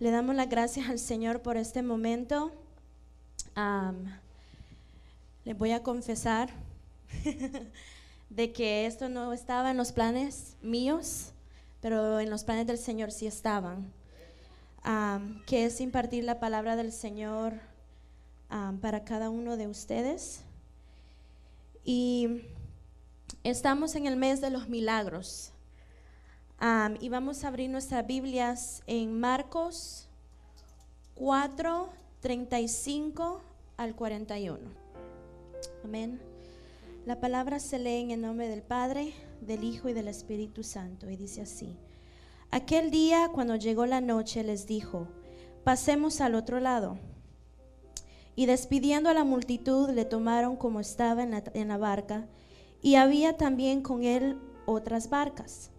Le damos las gracias al Señor por este momento. Les voy a confesar de que esto no estaba en los planes míos, pero en los planes del Señor sí estaban. Que es impartir la palabra del Señor para cada uno de ustedes. Y estamos en el mes de los milagros. Y vamos a abrir nuestras Biblias en Marcos 4, 35 al 41. Amén. La palabra se lee en el nombre del Padre, del Hijo y del Espíritu Santo, y dice así: Aquel día, cuando llegó la noche, les dijo: pasemos al otro lado. Y despidiendo a la multitud, le tomaron como estaba en la barca, y había también con él otras barcas.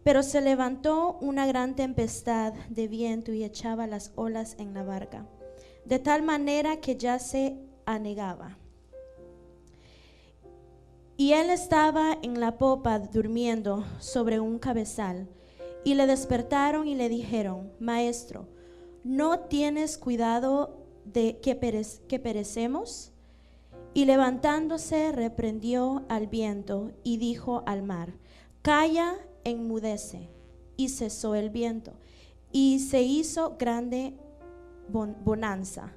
Pero se levantó una gran tempestad de viento y echaba las olas en la barca, de tal manera que ya se anegaba. Y él estaba en la popa durmiendo sobre un cabezal. Y le despertaron y le dijeron: Maestro, ¿no tienes cuidado de que perecemos? Y levantándose reprendió al viento y dijo al mar: Calla, enmudece. Y cesó el viento, y se hizo grande bonanza.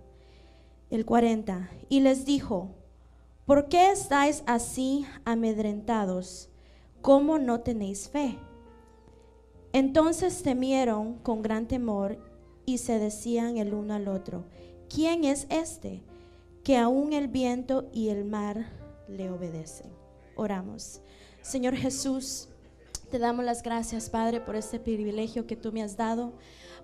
El 40. Y les dijo: ¿por qué estáis así amedrentados? ¿Cómo no tenéis fe? Entonces temieron con gran temor y se decían el uno al otro: ¿quién es este que aún el viento y el mar le obedecen? Oramos. Señor Jesús, te damos las gracias, Padre, por este privilegio que tú me has dado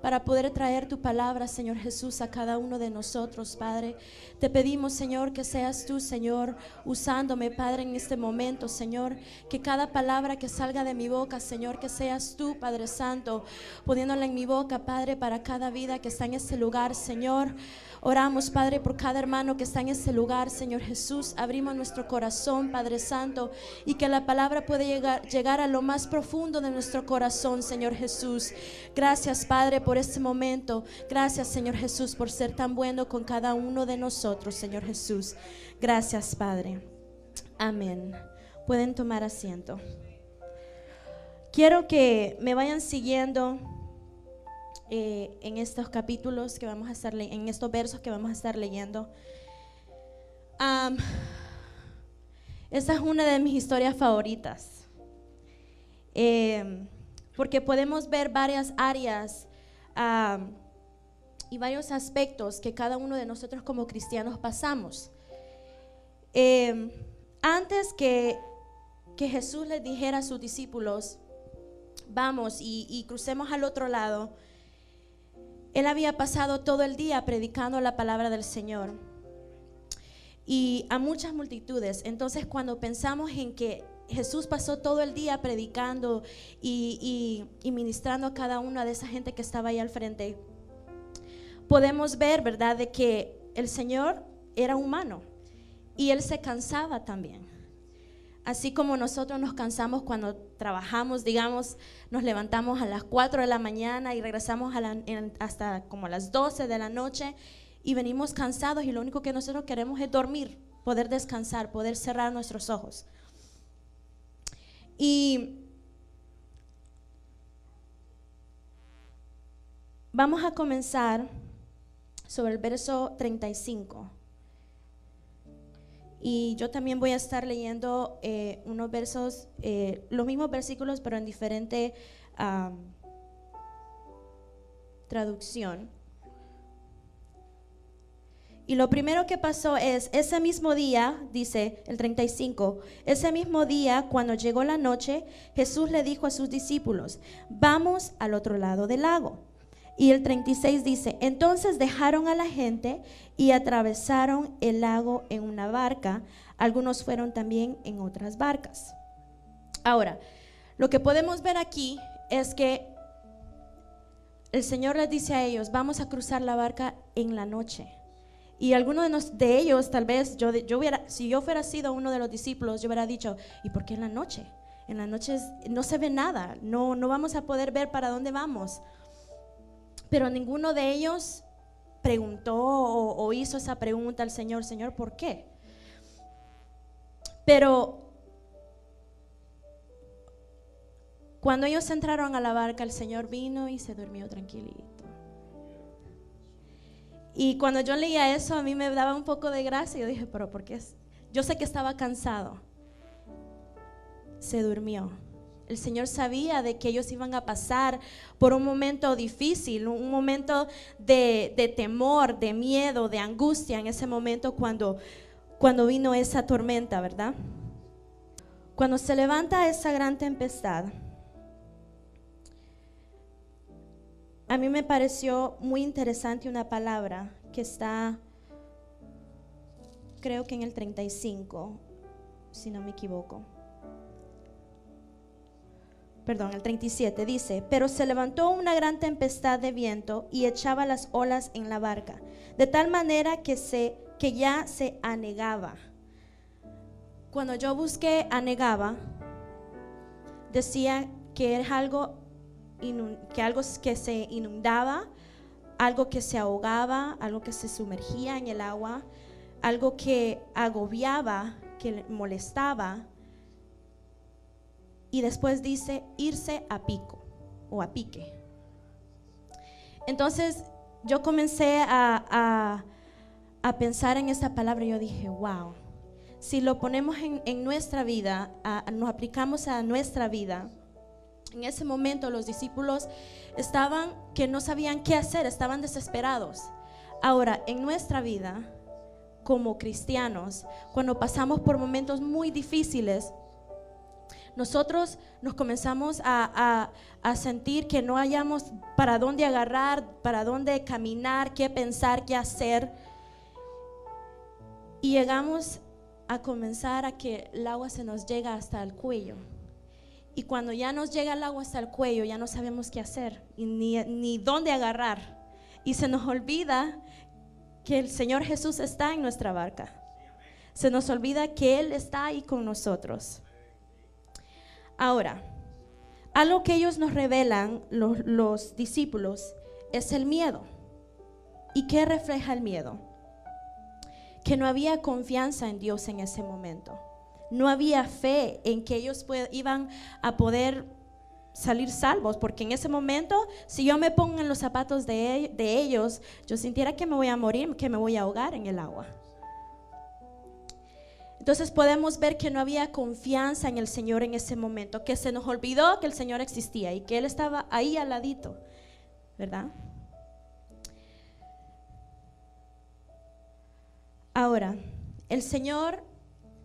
para poder traer tu palabra, Señor Jesús, a cada uno de nosotros, Padre. Te pedimos, Señor, que seas tú, Señor, usándome, Padre, en este momento, Señor, que cada palabra que salga de mi boca, Señor, que seas tú, Padre Santo, poniéndola en mi boca, Padre, para cada vida que está en este lugar, Señor. Oramos, Padre, por cada hermano que está en este lugar, Señor Jesús. Abrimos nuestro corazón, Padre Santo, y que la palabra pueda llegar a lo más profundo de nuestro corazón, Señor Jesús. Gracias, Padre, por este momento. Gracias, Señor Jesús, por ser tan bueno con cada uno de nosotros, Señor Jesús. Gracias, Padre. Amén. Pueden tomar asiento. Quiero que me vayan siguiendo en estos capítulos que vamos a estar en estos versos que vamos a estar leyendo. Esta es una de mis historias favoritas, porque podemos ver varias áreas y varios aspectos que cada uno de nosotros como cristianos pasamos. Antes que Jesús les dijera a sus discípulos: vamos y crucemos al otro lado, Él había pasado todo el día predicando la palabra del Señor y a muchas multitudes. Entonces, cuando pensamos en que Jesús pasó todo el día predicando y ministrando a cada una de esa gente que estaba ahí al frente, podemos ver, ¿verdad?, de que el Señor era humano y Él se cansaba también. Así como nosotros nos cansamos cuando trabajamos, digamos, nos levantamos a las 4 de la mañana y regresamos hasta como a las 12 de la noche y venimos cansados, y lo único que nosotros queremos es dormir, poder descansar, poder cerrar nuestros ojos. Y vamos a comenzar sobre el verso 35. Y yo también voy a estar leyendo unos versos, los mismos versículos, pero en diferente traducción. Y lo primero que pasó es, ese mismo día, dice el 35, ese mismo día, cuando llegó la noche, Jesús le dijo a sus discípulos: vamos al otro lado del lago. Y el 36 dice: entonces dejaron a la gente y atravesaron el lago en una barca. Algunos fueron también en otras barcas. Ahora, lo que podemos ver aquí es que el Señor les dice a ellos: vamos a cruzar la barca en la noche. Y algunos de ellos, tal vez, si yo fuera sido uno de los discípulos, yo hubiera dicho: ¿y por qué en la noche? En la noche no se ve nada, no vamos a poder ver para dónde vamos. Pero ninguno de ellos preguntó o hizo esa pregunta al Señor, Señor, ¿por qué? Pero cuando ellos entraron a la barca, el Señor vino y se durmió tranquilito. Y cuando yo leía eso, a mí me daba un poco de gracia. Yo dije, pero ¿por qué? Yo sé que estaba cansado. Se durmió. El Señor sabía de que ellos iban a pasar por un momento difícil, un momento de temor, de miedo, de angustia en ese momento cuando vino esa tormenta, ¿verdad? Cuando se levanta esa gran tempestad, a mí me pareció muy interesante una palabra que está, creo que en el 35, si no me equivoco. Perdón, el 37 dice: pero se levantó una gran tempestad de viento y echaba las olas en la barca, de tal manera que ya se anegaba. Cuando yo busqué anegaba, decía que era algo que se inundaba, algo que se ahogaba, algo que se sumergía en el agua, algo que agobiaba, que molestaba. Y después dice irse a pico o a pique. Entonces yo comencé a pensar en esta palabra y yo dije, wow, si lo ponemos en nuestra vida, nos aplicamos a nuestra vida. En ese momento los discípulos estaban que no sabían qué hacer, estaban desesperados. Ahora, en nuestra vida, como cristianos, cuando pasamos por momentos muy difíciles, nosotros nos comenzamos a sentir que no hallamos para dónde agarrar, para dónde caminar, qué pensar, qué hacer. Y llegamos a comenzar a que el agua se nos llega hasta el cuello. Y cuando ya nos llega el agua hasta el cuello, ya no sabemos qué hacer y ni dónde agarrar. Y se nos olvida que el Señor Jesús está en nuestra barca. Se nos olvida que Él está ahí con nosotros. Ahora, algo que ellos nos revelan, los discípulos, es el miedo. ¿Y qué refleja el miedo? Que no había confianza en Dios en ese momento. No había fe en que ellos iban a poder salir salvos, porque en ese momento, si yo me pongo en los zapatos de ellos, yo sintiera que me voy a morir, que me voy a ahogar en el agua. Entonces podemos ver que no había confianza en el Señor en ese momento, que se nos olvidó que el Señor existía y que Él estaba ahí al ladito, ¿verdad? Ahora, el Señor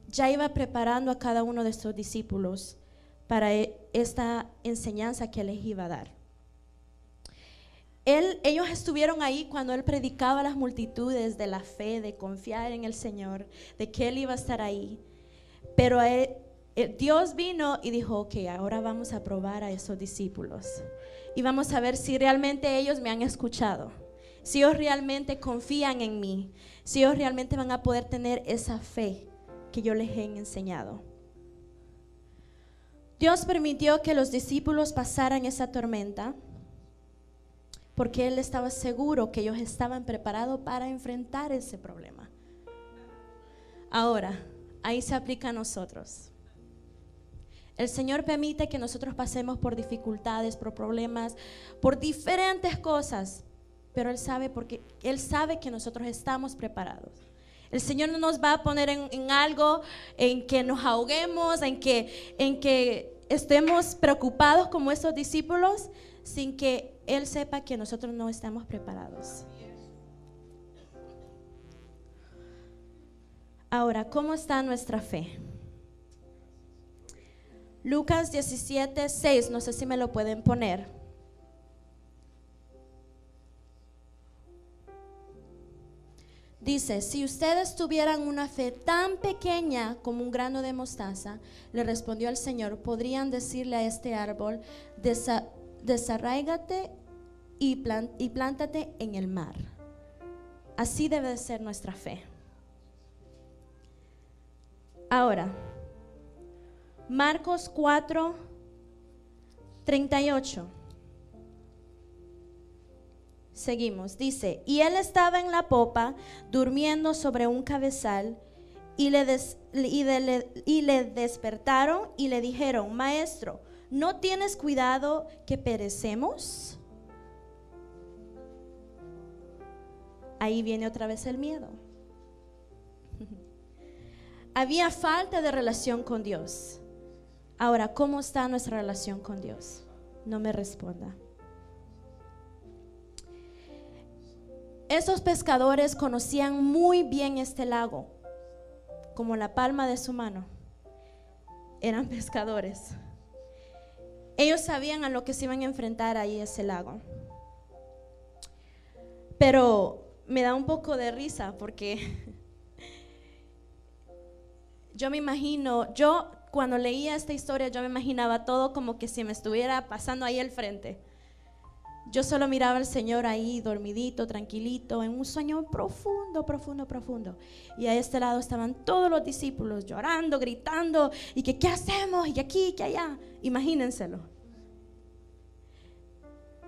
ya iba preparando a cada uno de estos discípulos para esta enseñanza que les iba a dar. Ellos estuvieron ahí cuando Él predicaba a las multitudes de la fe, de confiar en el Señor, de que Él iba a estar ahí. Pero Dios vino y dijo, ok, ahora vamos a probar a esos discípulos. Y vamos a ver si realmente ellos me han escuchado, si ellos realmente confían en mí, si ellos realmente van a poder tener esa fe que yo les he enseñado. Dios permitió que los discípulos pasaran esa tormenta porque Él estaba seguro que ellos estaban preparados para enfrentar ese problema. Ahora, ahí se aplica a nosotros. El Señor permite que nosotros pasemos por dificultades, por problemas, por diferentes cosas, pero Él sabe porque Él sabe que nosotros estamos preparados. El Señor no nos va a poner en algo en que nos ahoguemos, en que estemos preocupados como esos discípulos, sin que Él sepa que nosotros no estamos preparados. Ahora, ¿cómo está nuestra fe? Lucas 17:6, no sé si me lo pueden poner. Dice, si ustedes tuvieran una fe tan pequeña como un grano de mostaza, le respondió el Señor, podrían decirle a este árbol, desarráigate y plántate en el mar. Así debe de ser nuestra fe. Ahora, Marcos 4:38. Seguimos, dice, y él estaba en la popa, durmiendo sobre un cabezal, y le despertaron y le dijeron, maestro, ¿no tienes cuidado que perecemos? Ahí viene otra vez el miedo. Había falta de relación con Dios. Ahora, ¿cómo está nuestra relación con Dios? No me responda. Esos pescadores conocían muy bien este lago, como la palma de su mano. Eran pescadores. Ellos sabían a lo que se iban a enfrentar ahí ese lago. Pero me da un poco de risa porque yo me imagino, cuando leía esta historia, yo me imaginaba todo como que si me estuviera pasando ahí al frente. Yo solo miraba al Señor ahí dormidito, tranquilito, en un sueño profundo, profundo, profundo. Y a este lado estaban todos los discípulos llorando, gritando, y que ¿qué hacemos? Y aquí, que allá. Imagínenselo.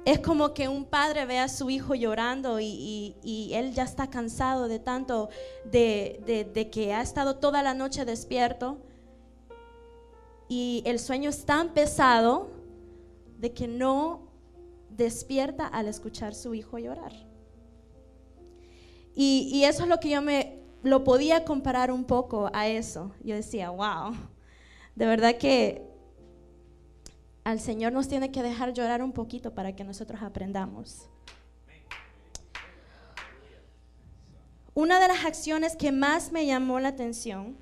Es como que un padre ve a su hijo llorando y él ya está cansado de tanto, de que ha estado toda la noche despierto. Y el sueño es tan pesado de que no despierta al escuchar a su hijo llorar. Y eso es lo que yo lo podía comparar un poco a eso. Yo decía, wow, de verdad que al Señor nos tiene que dejar llorar un poquito para que nosotros aprendamos. Una de las acciones que más me llamó la atención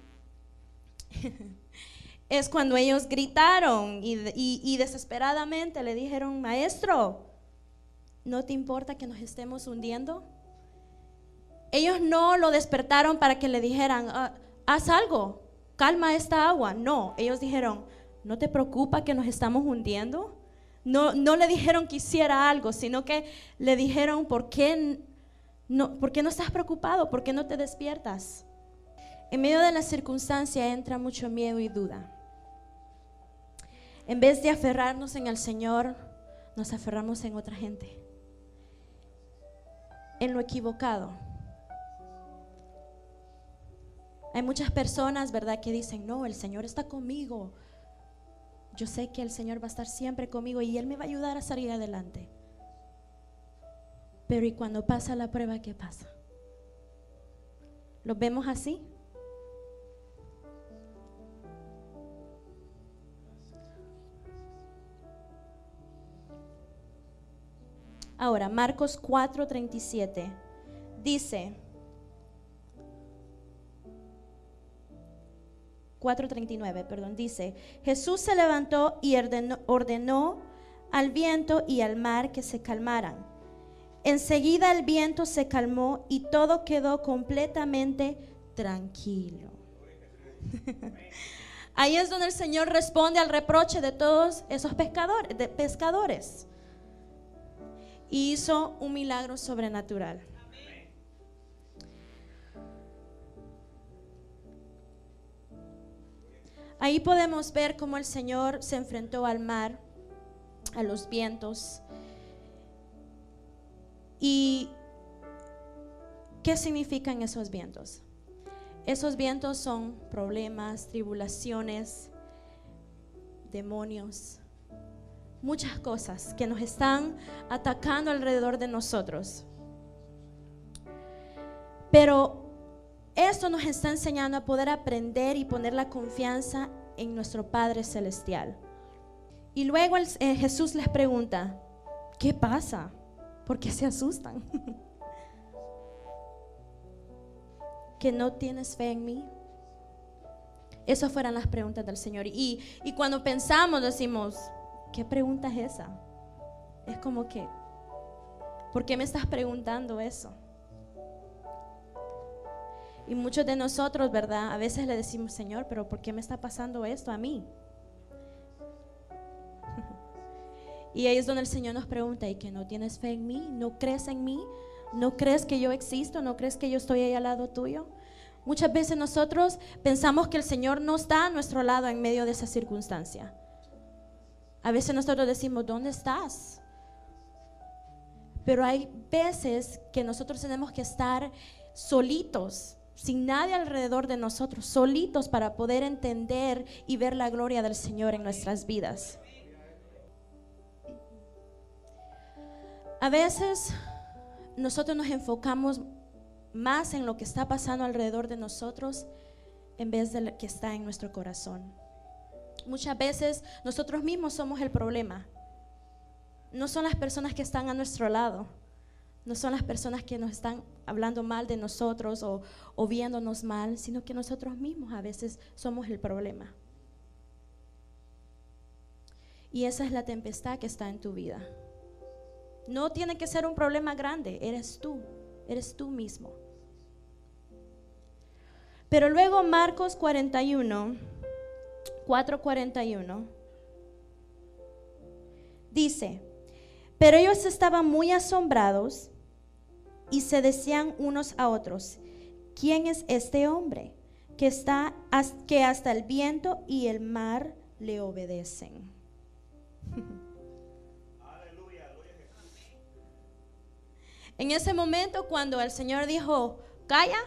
es cuando ellos gritaron y desesperadamente le dijeron, maestro, ¿no te importa que nos estemos hundiendo? Ellos no lo despertaron para que le dijeran, haz algo, calma esta agua. No, ellos dijeron, ¿no te preocupa que nos estamos hundiendo? No le dijeron que hiciera algo, sino que le dijeron, ¿por qué no estás preocupado? ¿Por qué no te despiertas? En medio de la circunstancia entra mucho miedo y duda. En vez de aferrarnos en el Señor, nos aferramos en otra gente, en lo equivocado. Hay muchas personas, ¿verdad?, que dicen, no, el Señor está conmigo. Yo sé que el Señor va a estar siempre conmigo y Él me va a ayudar a salir adelante. Pero ¿y cuando pasa la prueba, qué pasa? ¿Los vemos así? Ahora, Marcos 4:37 dice, 4:39, perdón, dice, Jesús se levantó y ordenó al viento y al mar que se calmaran. Enseguida el viento se calmó y todo quedó completamente tranquilo. Ahí es donde el Señor responde al reproche de todos esos pescadores. Y hizo un milagro sobrenatural. Ahí podemos ver cómo el Señor se enfrentó al mar, a los vientos. ¿Y qué significan esos vientos? Esos vientos son problemas, tribulaciones, demonios, muchas cosas que nos están atacando alrededor de nosotros. Pero esto nos está enseñando a poder aprender y poner la confianza en nuestro Padre Celestial. Y luego Jesús les pregunta, ¿qué pasa? ¿Por qué se asustan? ¿Que no tienes fe en mí? Esas fueron las preguntas del Señor. Y cuando pensamos, decimos, ¿qué pregunta es esa? Es como que, ¿por qué me estás preguntando eso? Y muchos de nosotros, ¿verdad? A veces le decimos, Señor, pero ¿por qué me está pasando esto a mí? Y ahí es donde el Señor nos pregunta, ¿y que no tienes fe en mí? ¿No crees en mí? ¿No crees que yo existo? ¿No crees que yo estoy ahí al lado tuyo? Muchas veces nosotros pensamos que el Señor no está a nuestro lado en medio de esa circunstancia. A veces nosotros decimos, ¿dónde estás? pero hay veces que nosotros tenemos que estar solitos, sin nadie alrededor de nosotros, solitos para poder entender y ver la gloria del Señor en nuestras vidas. A veces nosotros nos enfocamos más en lo que está pasando alrededor de nosotros en vez de lo que está en nuestro corazón. Muchas veces nosotros mismos somos el problema. No son las personas que están a nuestro lado, no son las personas que nos están hablando mal de nosotros o viéndonos mal, sino que nosotros mismos a veces somos el problema. Y esa es la tempestad que está en tu vida. No tiene que ser un problema grande, eres tú mismo. Pero luego Marcos 4:41 dice: pero ellos estaban muy asombrados y se decían unos a otros: ¿quién es este hombre que hasta el viento y el mar le obedecen? En ese momento, cuando el Señor dijo: calla,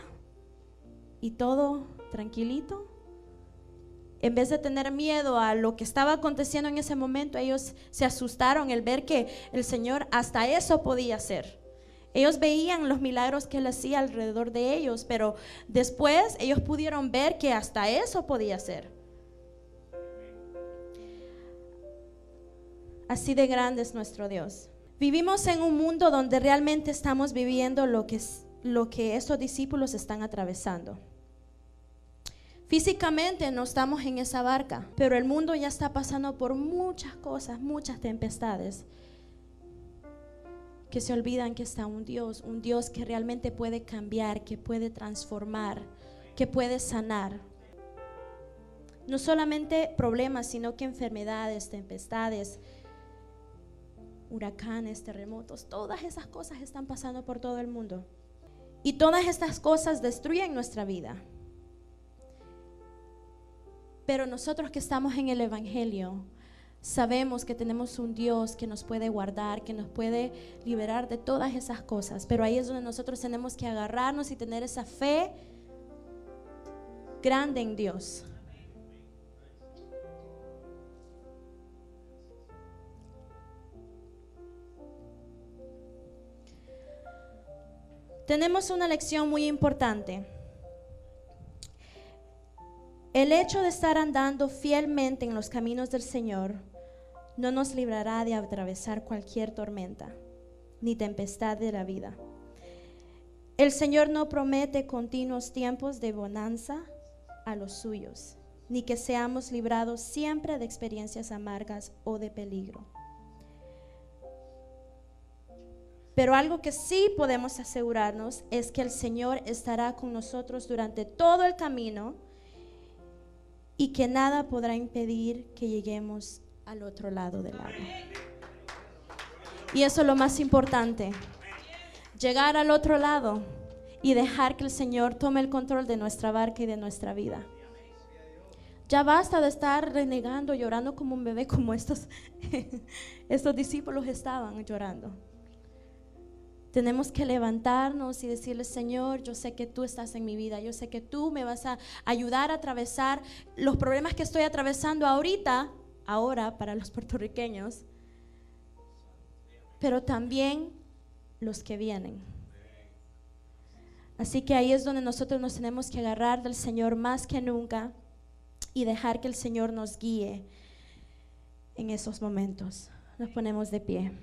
y todo tranquilito, en vez de tener miedo a lo que estaba aconteciendo en ese momento, ellos se asustaron al ver que el Señor hasta eso podía hacer. Ellos veían los milagros que Él hacía alrededor de ellos, pero después ellos pudieron ver que hasta eso podía hacer. Así de grande es nuestro Dios. Vivimos en un mundo donde realmente estamos viviendo lo que esos discípulos están atravesando. Físicamente no estamos en esa barca, pero el mundo ya está pasando por muchas cosas, muchas tempestades, que se olvidan que está un Dios que realmente puede cambiar, que puede transformar, que puede sanar. No solamente problemas, sino que enfermedades, tempestades, huracanes, terremotos, todas esas cosas están pasando por todo el mundo. Y todas estas cosas destruyen nuestra vida. Pero nosotros que estamos en el Evangelio, sabemos que tenemos un Dios que nos puede guardar, que nos puede liberar de todas esas cosas. Pero ahí es donde nosotros tenemos que agarrarnos y tener esa fe grande en Dios. Tenemos una lección muy importante. El hecho de estar andando fielmente en los caminos del Señor no nos librará de atravesar cualquier tormenta ni tempestad de la vida. El Señor no promete continuos tiempos de bonanza a los suyos, ni que seamos librados siempre de experiencias amargas o de peligro. Pero algo que sí podemos asegurarnos es que el Señor estará con nosotros durante todo el camino y que nada podrá impedir que lleguemos al otro lado del agua. Y eso es lo más importante, llegar al otro lado y dejar que el Señor tome el control de nuestra barca y de nuestra vida. Ya basta de estar renegando, llorando como un bebé, como estos discípulos estaban llorando. Tenemos que levantarnos y decirle: Señor, yo sé que tú estás en mi vida, yo sé que tú me vas a ayudar a atravesar los problemas que estoy atravesando ahora para los puertorriqueños, pero también los que vienen. Así que ahí es donde nosotros nos tenemos que agarrar del Señor más que nunca y dejar que el Señor nos guíe en esos momentos. Nos ponemos de pie.